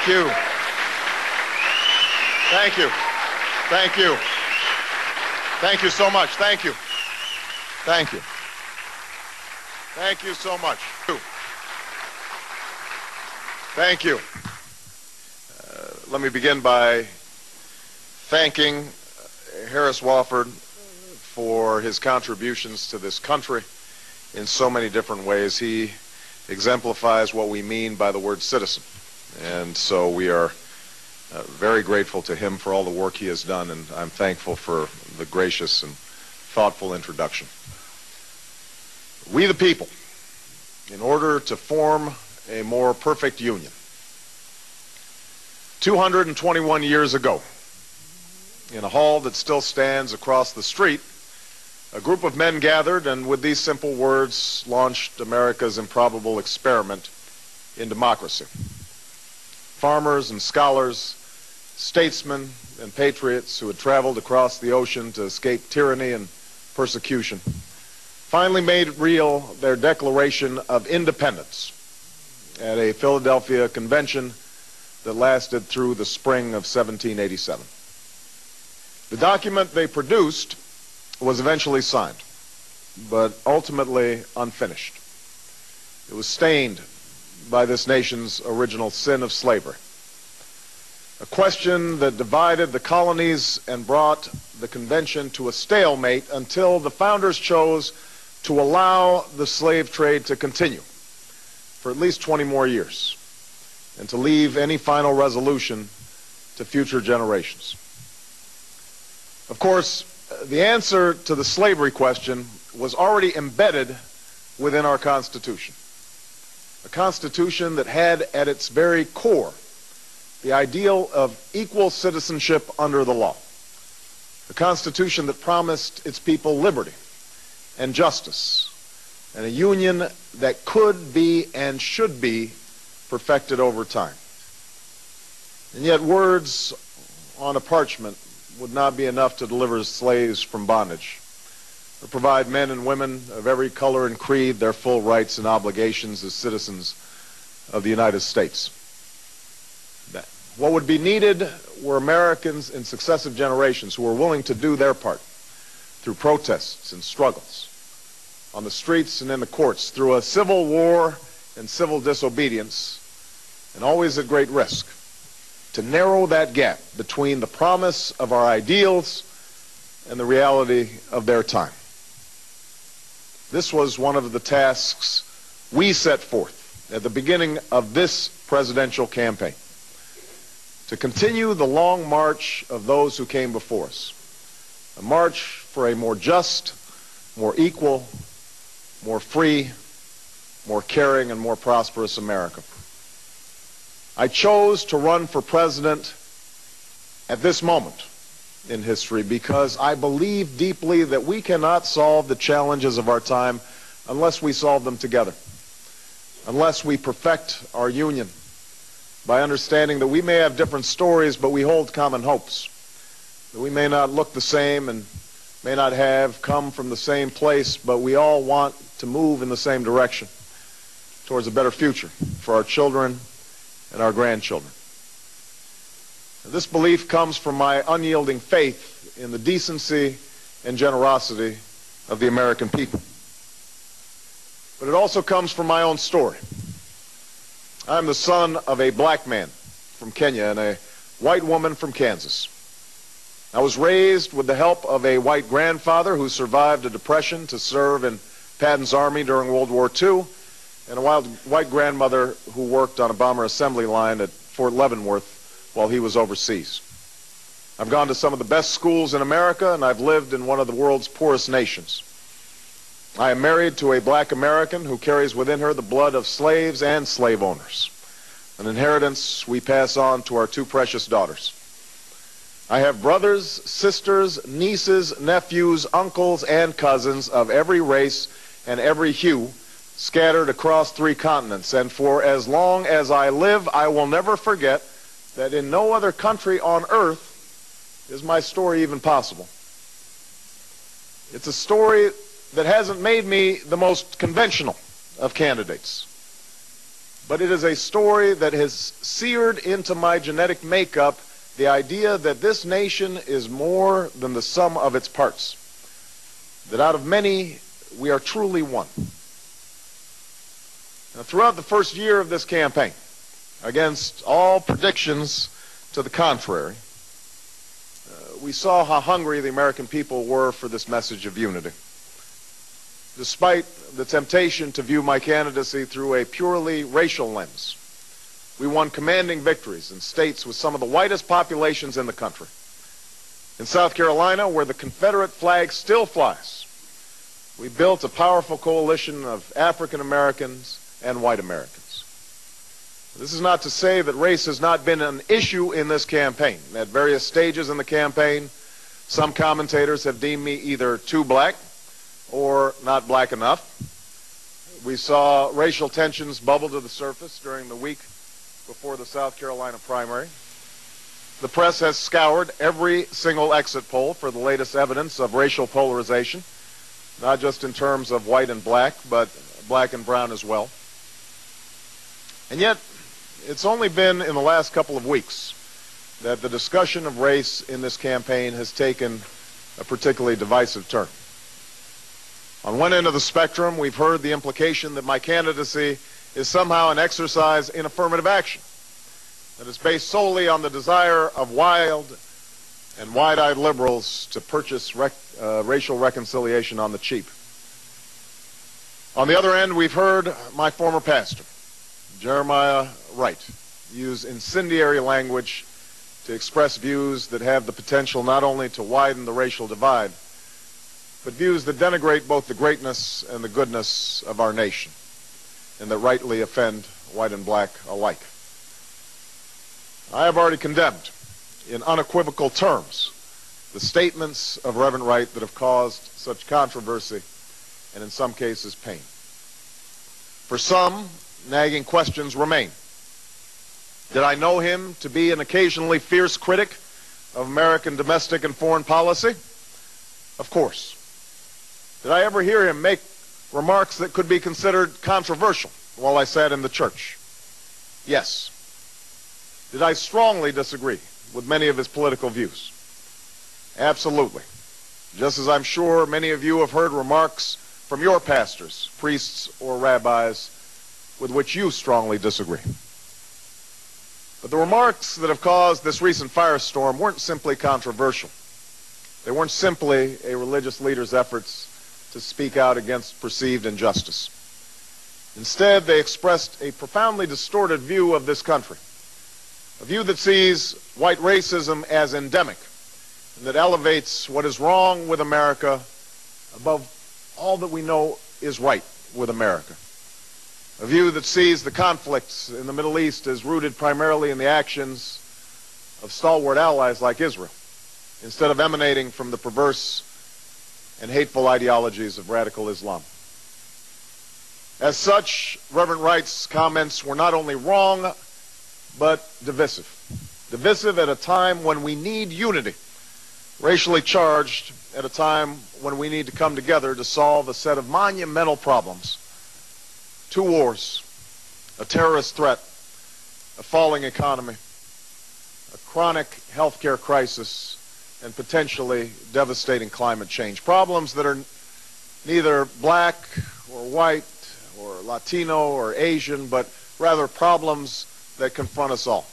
Thank you. Thank you. Thank you. Thank you so much. Thank you. Thank you. Thank you so much. Thank you. Let me begin by thanking Harris Wofford for his contributions to this country in so many different ways. He exemplifies what we mean by the word citizen. And so we are very grateful to him for all the work he has done, and I'm thankful for the gracious and thoughtful introduction. We the people, in order to form a more perfect union, 221 years ago, in a hall that still stands across the street, a group of men gathered and with these simple words launched America's improbable experiment in democracy. Farmers and scholars, statesmen and patriots who had traveled across the ocean to escape tyranny and persecution finally made real their Declaration of Independence at a Philadelphia convention that lasted through the spring of 1787. The document they produced was eventually signed, but ultimately unfinished. It was stained by this nation's original sin of slavery, a question that divided the colonies and brought the convention to a stalemate until the founders chose to allow the slave trade to continue for at least 20 more years and to leave any final resolution to future generations. Of course, the answer to the slavery question was already embedded within our Constitution, a Constitution that had at its very core the ideal of equal citizenship under the law, a Constitution that promised its people liberty and justice, and a union that could be and should be perfected over time. And yet words on a parchment would not be enough to deliver slaves from bondage, or provide men and women of every color and creed their full rights and obligations as citizens of the United States. What would be needed were Americans in successive generations who were willing to do their part through protests and struggles on the streets and in the courts, through a civil war and civil disobedience, and always at great risk, to narrow that gap between the promise of our ideals and the reality of their time. This was one of the tasks we set forth at the beginning of this presidential campaign, to continue the long march of those who came before us, a march for a more just, more equal, more free, more caring, and more prosperous America. I chose to run for president at this moment in history because I believe deeply that we cannot solve the challenges of our time unless we solve them together, unless we perfect our union by understanding that we may have different stories, but we hold common hopes, that we may not look the same and may not have come from the same place, but we all want to move in the same direction towards a better future for our children and our grandchildren. This belief comes from my unyielding faith in the decency and generosity of the American people. But it also comes from my own story. I'm the son of a black man from Kenya and a white woman from Kansas. I was raised with the help of a white grandfather who survived a depression to serve in Patton's army during World War II, and a white grandmother who worked on a bomber assembly line at Fort Leavenworth while he was overseas. I've gone to some of the best schools in America, and I've lived in one of the world's poorest nations. I am married to a black American who carries within her the blood of slaves and slave owners, an inheritance we pass on to our two precious daughters. I have brothers, sisters, nieces, nephews, uncles, and cousins of every race and every hue scattered across 3 continents, and for as long as I live, I will never forget that in no other country on earth is my story even possible. It's a story that hasn't made me the most conventional of candidates. but it is a story that has seared into my genetic makeup the idea that this nation is more than the sum of its parts, that out of many, we are truly one. Now, throughout the first year of this campaign, against all predictions to the contrary, we saw how hungry the American people were for this message of unity. Despite the temptation to view my candidacy through a purely racial lens, we won commanding victories in states with some of the whitest populations in the country. In South Carolina, where the Confederate flag still flies, we built a powerful coalition of African Americans and white Americans. This is not to say that race has not been an issue in this campaign. At various stages in the campaign, some commentators have deemed me either too black or not black enough. We saw racial tensions bubble to the surface during the week before the South Carolina primary. The press has scoured every single exit poll for the latest evidence of racial polarization, not just in terms of white and black, but black and brown as well. And yet, it's only been in the last couple of weeks that the discussion of race in this campaign has taken a particularly divisive turn. On one end of the spectrum, we've heard the implication that my candidacy is somehow an exercise in affirmative action, that is based solely on the desire of wild and wide-eyed liberals to purchase racial reconciliation on the cheap. On the other end, we've heard my former pastor, Jeremiah Wright, use incendiary language to express views that have the potential not only to widen the racial divide, but views that denigrate both the greatness and the goodness of our nation, and that rightly offend white and black alike. I have already condemned, in unequivocal terms, the statements of Reverend Wright that have caused such controversy and in some cases pain. For some, nagging questions remain. Did I know him to be an occasionally fierce critic of American domestic and foreign policy? Of course. Did I ever hear him make remarks that could be considered controversial while I sat in the church? Yes. Did I strongly disagree with many of his political views? Absolutely. Just as I'm sure many of you have heard remarks from your pastors, priests, or rabbis with which you strongly disagree. But the remarks that have caused this recent firestorm weren't simply controversial. They weren't simply a religious leader's efforts to speak out against perceived injustice. Instead, they expressed a profoundly distorted view of this country, a view that sees white racism as endemic and that elevates what is wrong with America above all that we know is right with America. A view that sees the conflicts in the Middle East as rooted primarily in the actions of stalwart allies like Israel, instead of emanating from the perverse and hateful ideologies of radical Islam. As such, Reverend Wright's comments were not only wrong, but divisive. Divisive at a time when we need unity, racially charged at a time when we need to come together to solve a set of monumental problems. 2 wars, a terrorist threat, a falling economy, a chronic healthcare crisis, and potentially devastating climate change. Problems that are neither black or white or Latino or Asian, but rather problems that confront us all.